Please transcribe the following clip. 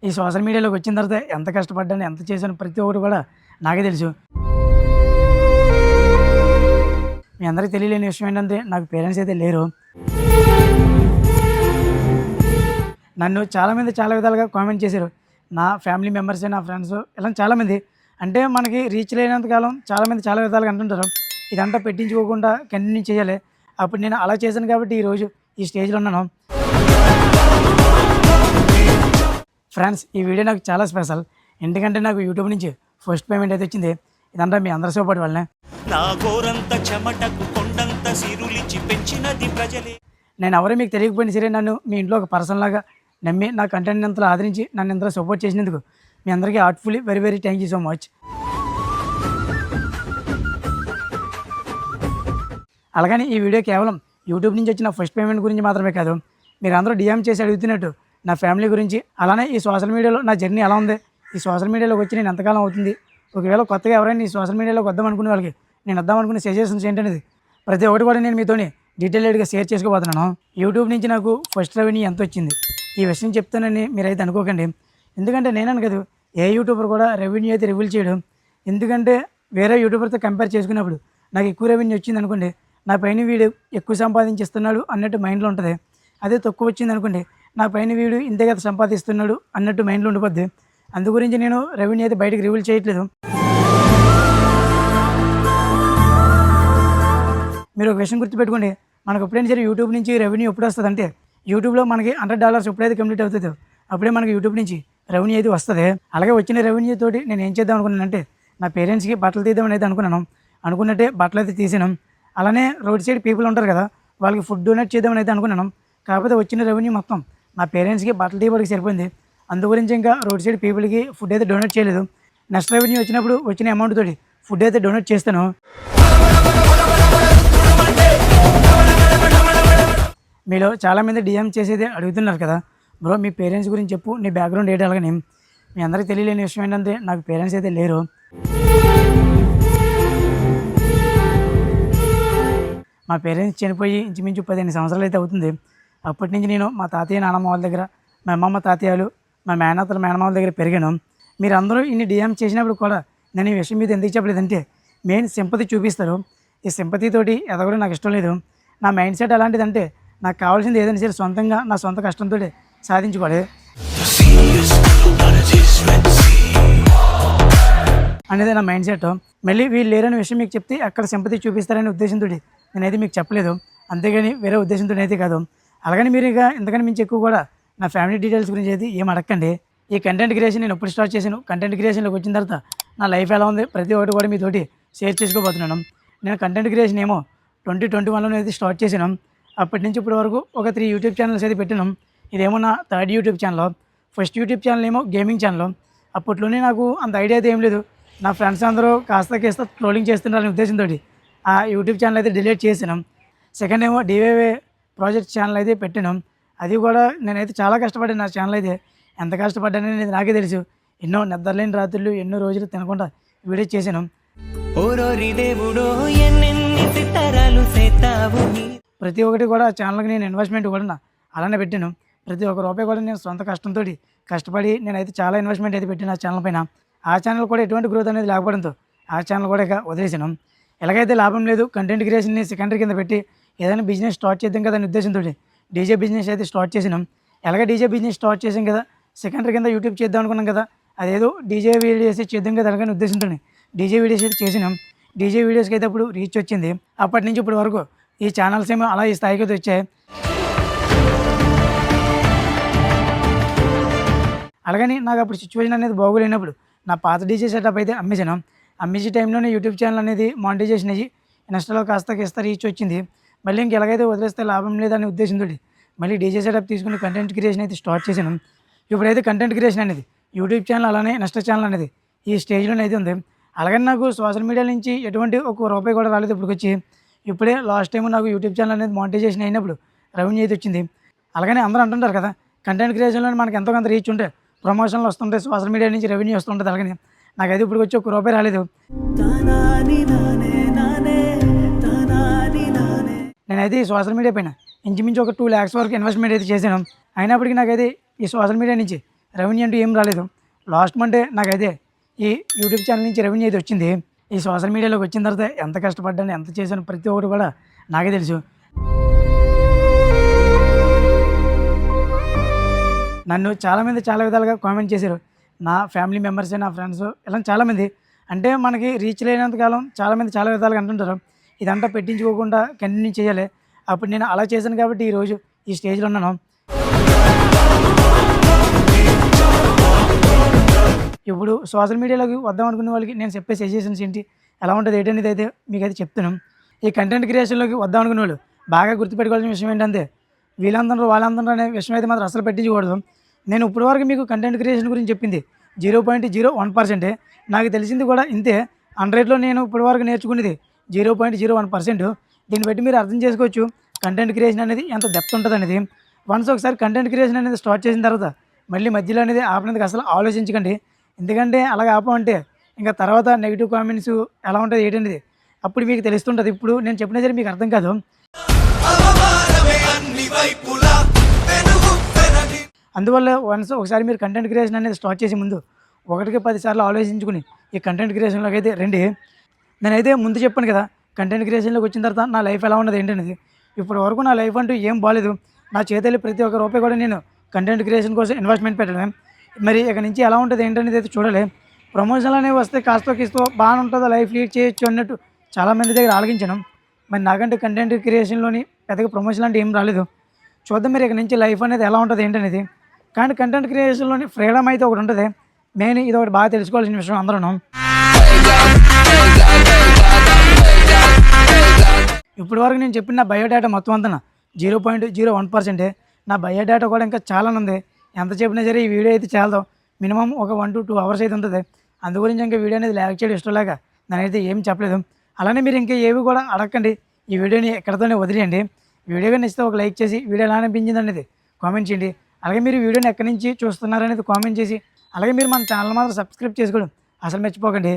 ఈ సోషల్ మీడియాలోకి వచ్చిన తర్వాత ఎంత కష్టపడ్డాను, ఎంత చేశాను ప్రతి ఒక్కటి కూడా నాకే తెలుసు. మీ అందరికీ తెలియలేని విషయం ఏంటంటే నాకు పేరెంట్స్ అయితే లేరు. నన్ను చాలామంది చాలా విధాలుగా కామెంట్ చేశారు. నా ఫ్యామిలీ మెంబర్సే, నా ఫ్రెండ్స్ ఇలా చాలామంది. అంటే మనకి రీచ్ లేనంత కాలం చాలామంది చాలా విధాలుగా అంటుంటారు. ఇదంతా పెట్టించుకోకుండా కంటిన్యూ చేయాలి. అప్పుడు నేను అలా చేశాను కాబట్టి ఈరోజు ఈ స్టేజ్‌లో ఉన్నాను. ఫ్రెండ్స్, ఈ వీడియో నాకు చాలా స్పెషల్. ఎందుకంటే నాకు యూట్యూబ్ నుంచి ఫస్ట్ పేమెంట్ అయితే వచ్చింది. ఇదంతా మీ అందరి సపోర్ట్ వల్లనే. నా గోరంత చెమటకు కొండంత సిరులిచి పెంచినది ప్రజలే. నేను ఎవరో మీకు తెలియకపోయినా సరే నన్ను మీ ఇంట్లో ఒక పర్సన్ లాగా నమ్మి నా కంటెంట్ని ఇంతలో ఆదరించి నన్ను ఇంతలో సపోర్ట్ చేసినందుకు మీ అందరికీ heartfully very very thank you so much. అలాగని ఈ వీడియో కేవలం యూట్యూబ్ నుంచి వచ్చిన ఫస్ట్ పేమెంట్ గురించి మాత్రమే కాదు, మీరు అందరూ డిఎం చేసి అడుగుతున్నట్టు నా ఫ్యామిలీ గురించి, అలానే ఈ సోషల్ మీడియాలో నా జర్నీ ఎలా ఉంది, ఈ సోషల్ మీడియాలోకి వచ్చి నేను ఎంతకాలం అవుతుంది, ఒకవేళ కొత్తగా ఎవరైనా ఈ సోషల్ మీడియాలోకి వద్దామనుకునే వాళ్ళకి నేను వద్దామనుకునే సజెషన్స్ ఏంటనేది ప్రతి ఒక్కటి కూడా నేను మీతోని డీటెయిల్డ్గా షేర్ చేసుకోబోతున్నాను. యూట్యూబ్ నుంచి నాకు ఫస్ట్ రెవెన్యూ ఎంత వచ్చింది ఈ విషయం చెప్తానని మీరైతే అనుకోకండి. ఎందుకంటే నేనను కదా, ఏ యూట్యూబర్ కూడా రెవెన్యూ అయితే రివీల్ చేయడం. ఎందుకంటే వేరే యూట్యూబర్తో కంపేర్ చేసుకున్నప్పుడు నాకు ఎక్కువ రెవెన్యూ వచ్చింది అనుకోండి, నా పైన వీడు ఎక్కువ సంపాదించిస్తున్నాడు అన్నట్టు మైండ్లో ఉంటుంది. అదే తక్కువ వచ్చింది అనుకోండి, నా పైన వీడు ఇంతే కదా సంపాదిస్తున్నాడు అన్నట్టు మైండ్లో ఉండిపోద్ది. అందు గురించి నేను రెవెన్యూ అయితే బయటకు రివీల్ చేయట్లేదు. మీరు ఒక విషయం గుర్తుపెట్టుకోండి, మనకు ఎప్పుడైనా సరే యూట్యూబ్ నుంచి రెవెన్యూ ఎప్పుడు వస్తుంది అంటే, యూట్యూబ్లో మనకి $100 ఎప్పుడైతే కంప్లీట్ అవుతుందో అప్పుడే మనకి యూట్యూబ్ నుంచి రెవెన్యూ అయితే వస్తుంది. అలాగే వచ్చిన రెవెన్యూ తోటి నేను ఏం చేద్దాం అనుకున్నానంటే, నా పేరెంట్స్కి బట్టలు తీద్దామని అయితే అనుకున్నట్టే బట్టలు అయితే తీసాను. అలానే రోడ్ సైడ్ పీపుల్ ఉంటారు కదా, వాళ్ళకి ఫుడ్ డొనేట్ చేద్దామని అయితే అనుకున్నాను. కాకపోతే వచ్చిన రెవెన్యూ మొత్తం నా పేరెంట్స్కి బట్టలు తీయడానికి సరిపోయింది. అందు గురించి ఇంకా రోడ్ సైడ్ పీపుల్కి ఫుడ్ అయితే డొనేట్ చేయలేదు. నెక్స్ట్ రెవెన్యూ వచ్చినప్పుడు వచ్చిన అమౌంట్ తోటి ఫుడ్ అయితే డొనేట్ చేస్తాను. మీలో చాలామంది డిఎం చేసేది అడుగుతున్నారు కదా, బ్రో మీ పేరెంట్స్ గురించి చెప్పు, నీ బ్యాక్గ్రౌండ్ ఏంటి. అలాగని మీ అందరికీ తెలియలేని విషయం ఏంటంటే నాకు పేరెంట్స్ అయితే లేరు. మా పేరెంట్స్ చనిపోయి ఇంచుమించు 15 సంవత్సరాలు అయితే అవుతుంది. అప్పటి నుంచి నేను మా తాతయ్య నానమ్మ వాళ్ళ దగ్గర, మా అమ్మమ్మ తాతయ్యలు, మా మేనత్తల మేనమామల దగ్గర పెరిగాను. మీరు అందరూ ఇన్ని డిఎం చేసినప్పుడు కూడా నేను ఈ విషయం మీద ఎందుకు చెప్పలేదంటే, మెయిన్ సింపతి చూపిస్తారు. ఈ సింపతి తోటి ఎదగడం నాకు ఇష్టం లేదు. నా మైండ్ సెట్ అలాంటిదంటే, నాకు కావాల్సింది ఏదైనా సరే సొంతంగా నా సొంత కష్టంతో సాధించుకోవాలి అనేది నా మైండ్ సెట్. మళ్ళీ వీళ్ళు లేరనే విషయం మీకు చెప్తే అక్కడ సింపతి చూపిస్తారనే ఉద్దేశంతో నేనైతే మీకు చెప్పలేదు, అంతేగాని వేరే ఉద్దేశంతో అయితే కాదు. అలాగని మీరు ఇక ఇంతకని మించి ఎక్కువ కూడా నా ఫ్యామిలీ డీటెయిల్స్ గురించి అయితే ఏం అడగండి. ఈ కంటెంట్ క్రియేషన్ నేను ఎప్పుడు స్టార్ట్ చేశాను, కంటెంట్ క్రియేషన్లోకి వచ్చిన తర్వాత నా లైఫ్ ఎలా ఉంది ప్రతి ఒక్కటి కూడా మీతోటి షేర్ చేసుకోబోతున్నాను. నేను కంటెంట్ క్రియేషన్ ఏమో 2021లో అయితే స్టార్ట్ చేశాను. అప్పటి నుంచి ఇప్పటి వరకు ఒక 3 యూట్యూబ్ ఛానల్స్ అయితే పెట్టాను. ఇదేమో నా 3rd YouTube channel. First YouTube channel ఏమో గేమింగ్ ఛానల్. అప్పట్లోనే నాకు అంత ఐడియా అయితే ఏం లేదు. నా ఫ్రెండ్స్ అందరూ కాస్త ట్రోలింగ్ చేస్తున్నారనే ఉద్దేశంతో ఆ యూట్యూబ్ ఛానల్ అయితే డిలీట్ చేసాను. సెకండ్ ఏమో డివైవే ప్రాజెక్ట్ ఛానల్ అయితే పెట్టాను. అది కూడా నేనైతే చాలా కష్టపడ్డాను. నా ఛానల్ అయితే ఎంత కష్టపడ్డాననేది నాకే తెలుసు. ఎన్నో నిద్రలేని రాత్రులు, ఎన్నో రోజులు తినకుండా వీడియో చేశాను. ప్రతి ఒక్కటి కూడా ఛానల్కి నేను ఇన్వెస్ట్మెంట్ కూడా అలానే పెట్టాను. ప్రతి ఒక్క రూపాయి కూడా నేను సొంత కష్టంతో కష్టపడి నేనైతే చాలా ఇన్వెస్ట్మెంట్ అయితే పెట్టాను ఆ ఛానల్ పైన. ఆ ఛానల్ కూడా ఎటువంటి గ్రోత్ అనేది లేకపోవడంతో ఆ ఛానల్ కూడా ఇక వదిలేసాను. ఎలాగైతే లాభం లేదు, కంటెంట్ క్రియేషన్ని సెకండరీ కింద పెట్టి ఏదైనా బిజినెస్ స్టార్ట్ చేద్దాం కదా అనే ఉద్దేశంతో డీజే బిజినెస్ అయితే స్టార్ట్ చేసినాం. ఎలాగ డీజే బిజినెస్ స్టార్ట్ చేసాం కదా, సెకండరీ కింద యూట్యూబ్ చేద్దాం అనుకున్నాం కదా, అదేదో డీజే వీడియోస్ చేద్దాం కదా అలాగనే ఉద్దేశంతో డీజే వీడియోస్ అయితే చేసినాం. డీజే వీడియోస్కి అయితే అప్పుడు రీచ్ వచ్చింది. అప్పటి నుంచి ఇప్పటి వరకు ఈ ఛానల్స్ ఏమో అలా ఈ స్థాయికి అయితే వచ్చాయి. అలాగని నాకు అప్పుడు సిచ్యువేషన్ అనేది బాగోలేనప్పుడు నా పాత డీజే సెటప్ అయితే అమ్మేసాను. అమ్మేసే టైంలోనే యూట్యూబ్ ఛానల్ అనేది మానిటైజేషన్ అయ్యి ఇన్స్టాలో కాస్త రీచ్ వచ్చింది. మళ్ళీ ఇంక ఎలాగైతే వదిలేస్తే లాభం లేదనే ఉద్దేశంతో మళ్ళీ డీజే సెటప్ తీసుకుని కంటెంట్ క్రియేషన్ అయితే స్టార్ట్ చేశాను. ఇప్పుడైతే కంటెంట్ క్రియేషన్ అనేది యూట్యూబ్ ఛానల్ అలానే ఇన్స్టా ఛానల్ అనేది ఈ స్టేజ్లోనే అయితే ఉంది. అలాగని నాకు సోషల్ మీడియా నుంచి ఎటువంటి ఒక రూపాయి కూడా రాలేదు ఇప్పటికొచ్చి. ఇప్పుడే లాస్ట్ టైం నాకు యూట్యూబ్ ఛానల్ అనేది మానిటైజేషన్ అయినప్పుడు రెవెన్యూ అయితే వచ్చింది. అలాగని అందరూ అంటుంటారు కదా, కంటెంట్ క్రియేషన్లో మనకి ఎంతో కొంత రీచ్ ఉంటే ప్రమోషన్లు వస్తుంటాయి, సోషల్ మీడియా నుంచి రెవెన్యూ వస్తుంటుంది. అలాగని నాకైతే ఇప్పుడు వచ్చి ఒక రూపాయి రాలేదు. నేనైతే ఈ సోషల్ మీడియా పైన ఇంచుమించు ఒక 2 lakhs వరకు ఇన్వెస్ట్మెంట్ అయితే చేశాను. అయినప్పటికీ నాకైతే ఈ సోషల్ మీడియా నుంచి రెవెన్యూ అంటూ ఏం రాలేదు. లాస్ట్ మండే నాకైతే ఈ యూట్యూబ్ ఛానల్ నుంచి రెవెన్యూ అయితే వచ్చింది. ఈ సోషల్ మీడియాలోకి వచ్చిన తర్వాత ఎంత కష్టపడ్డాను, ఎంత చేశాను ప్రతి ఒక్కటి కూడా నాకే తెలుసు. నన్ను చాలామంది చాలా విధాలుగా కామెంట్ చేశారు. నా ఫ్యామిలీ మెంబర్సే, నా ఫ్రెండ్స్, ఇలా చాలామంది. అంటే మనకి రీచ్ లేనంత కాలం చాలామంది చాలా విధాలుగా అంటుంటారు, ఇదంతా పెట్టించుకోకుండా కంటిన్యూ చేయాలి. అప్పుడు నేను అలా చేశాను కాబట్టి ఈరోజు ఈ స్టేజ్లో ఉన్నాను. ఇప్పుడు సోషల్ మీడియాలోకి వద్దాం అనుకునే వాళ్ళకి నేను చెప్పే సజెషన్స్ ఏంటి, ఎలా ఉంటుంది ఏంటనేది అయితే మీకైతే చెప్తాను. ఈ కంటెంట్ క్రియేషన్లోకి వద్దాం అనుకునే వాళ్ళు బాగా గుర్తుపెట్టుకోవాల్సిన విషయం ఏంటంటే, వీళ్ళందరూ వాళ్ళందరూ అనే విషయం అయితే మాత్రం అసలు పెట్టించకూడదు. నేను ఇప్పటివరకు మీకు కంటెంట్ క్రియేషన్ గురించి చెప్పింది 0.01%. నాకు తెలిసింది కూడా ఇంతే. 100లో నేను ఇప్పటివరకు నేర్చుకునేది 0.01%. దీన్ని బట్టి మీరు అర్థం చేసుకోవచ్చు కంటెంట్ క్రియేషన్ అనేది ఎంత డెప్త్ ఉంటుంది అనేది. వన్స్ ఒకసారి కంటెంట్ క్రియేషన్ అనేది స్టార్ట్ చేసిన తర్వాత మళ్ళీ మధ్యలో అనేది ఆపడానికి అసలు ఆలోచించకండి. ఎందుకంటే అలాగ ఆపమంటే ఇంకా తర్వాత నెగిటివ్ కామెంట్స్ ఎలా ఉంటుంది ఏంటనేది అప్పుడు మీకు తెలుస్తుంటుంది. ఇప్పుడు నేను చెప్పినా సరే మీకు అర్థం కాదు. అందువల్ల వన్స్ ఒకసారి మీరు కంటెంట్ క్రియేషన్ అనేది స్టార్ట్ చేసే ముందు 1కి 10 సార్లు ఆలోచించుకుని ఈ కంటెంట్ క్రియేషన్లోకి అయితే రండి. నేనైతే ముందు చెప్పాను కదా, కంటెంట్ క్రియేషన్లోకి వచ్చిన తర్వాత నా లైఫ్ ఎలా ఉన్నది ఏంటనేది. ఇప్పటి వరకు నా లైఫ్ అంటూ ఏం బాగాలేదు. నా చేతిలో ప్రతి ఒక్క రూపాయి కూడా నేను కంటెంట్ క్రియేషన్ కోసం ఇన్వెస్ట్మెంట్ పెట్టడమే. మరి ఇక నుంచి ఎలా ఉంటుంది ఏంటనేది అయితే చూడాలి. ప్రమోషన్లు అనేవి వస్తే కాస్తో కిస్తో బాగానే ఉంటుందో లైఫ్ లీడ్ చేయొచ్చు అన్నట్టు చాలామంది దగ్గర ఆలోచించాను. మరి నాకంటే కంటెంట్ క్రియేషన్లోని పెద్దగా ప్రమోషన్ అంటే ఏం రాలేదు. చూద్దాం మరి ఇక నుంచి లైఫ్ అనేది ఎలా ఉంటుంది ఏంటనేది. కానీ కంటెంట్ క్రియేషన్లోని ఫ్రీడమ్ అయితే ఒకటి ఉంటుంది. మెయిన్ ఇది ఒకటి బాగా తెలుసుకోవాల్సిన విషయం అందరూ. ఇప్పటి వరకు నేను చెప్పిన నా బయోడేటా మొత్తం అంతా 0.01%. నా బయోడేటా కూడా ఇంకా చాలా ఉంది. ఎంత చెప్పినా సరే ఈ వీడియో అయితే చాలదు. మినిమం ఒక 1 to 2 hours అయితే ఉంటుంది. అందు గురించి ఇంకా వీడియో అనేది లాగ్ చేయడం ఇష్టం లేక నేనైతే ఏం చెప్పలేదు. అలానే మీరు ఇంకా ఏవి కూడా అడగండి. ఈ వీడియోని ఎక్కడితోనే వదిలేయండి. వీడియోగా నచ్చితే ఒక లైక్ చేసి వీడియో ఎలా అనిపించింది అనేది కామెంట్ చేయండి. అలాగే మీరు వీడియోని ఎక్కడి నుంచి చూస్తున్నారనేది కామెంట్ చేసి, అలాగే మీరు మన ఛానల్ మాత్రం సబ్స్క్రైబ్ చేసుకోవడం అసలు మర్చిపోకండి.